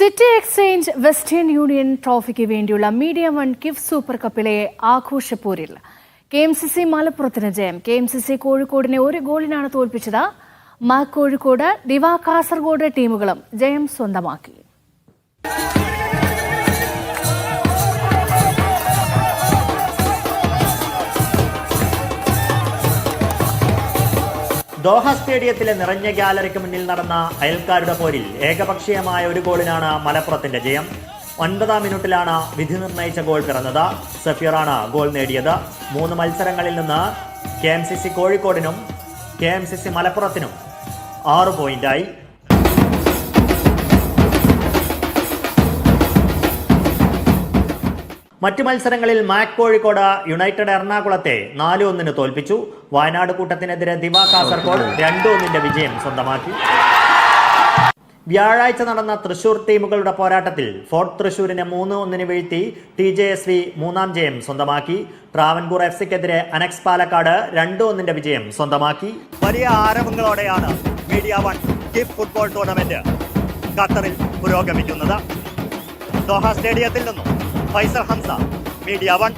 City exchange western union ട്രോഫിക്ക് വേണ്ടിയുള്ള media one gift super കപ്പിലെ ആഘോഷപ്പോരിൽ KMCC മലപ്പുറത്തിന് ജയം. KMCC കോഴിക്കോടിനെ 1 ഗോളിനാണ് തോൽപ്പിച്ചത്. മാക് കോഴിക്കോട്, ദിവാ കാസർഗോഡ് ടീമുകളും ജയം സ്വന്തമാക്കി. ദോഹ സ്റ്റേഡിയത്തിലെ നിറഞ്ഞ ഗാലറിക്ക് മുന്നിൽ നടന്ന അയൽക്കാരുടെ പോരിൽ ഏകപക്ഷീയമായ 1 ഗോളിനാണ് മലപ്പുറത്തിന്റെ ജയം. 9-ാം മിനിറ്റിലാണ് വിധി നിർണയിച്ച ഗോൾ പിറന്നത്. സഫീറാണ് ഗോൾ നേടിയത്. 3 മത്സരങ്ങളിൽ നിന്ന് KMCC കോഴിക്കോടിനും KMCC മലപ്പുറത്തിനും 6 പോയിന്റായി. മറ്റു മത്സരങ്ങളിൽ മാക് കോഴിക്കോട് യുണൈറ്റഡ് എറണാകുളത്തെ 4-1 തോൽപ്പിച്ചു. വയനാട് കൂട്ടത്തിനെതിരെ ദിവാ കാസർഗോഡ് 2-1 വിജയം സ്വന്തമാക്കി. വ്യാഴാഴ്ച നടന്ന തൃശൂർ ടീമുകളുടെ പോരാട്ടത്തിൽ ഫോർട്ട് തൃശൂരിനെ 3-1 വീഴ്ത്തി TJSV 3-ാം ജയം സ്വന്തമാക്കി. ട്രാവൻകൂർ FCക്കെതിരെ അനക്സ് പാലക്കാട് 2-1 വിജയം സ്വന്തമാക്കി. വലിയ ആരവങ്ങളോടെയാണ് media one gift football tournament ഖത്തറിൽ പുരോഗമിക്കുന്നത്. ദോഹ സ്റ്റേഡിയത്തിൽ നിന്നും ഫൈസൽ ഹംസ, മീഡിയ വൺ.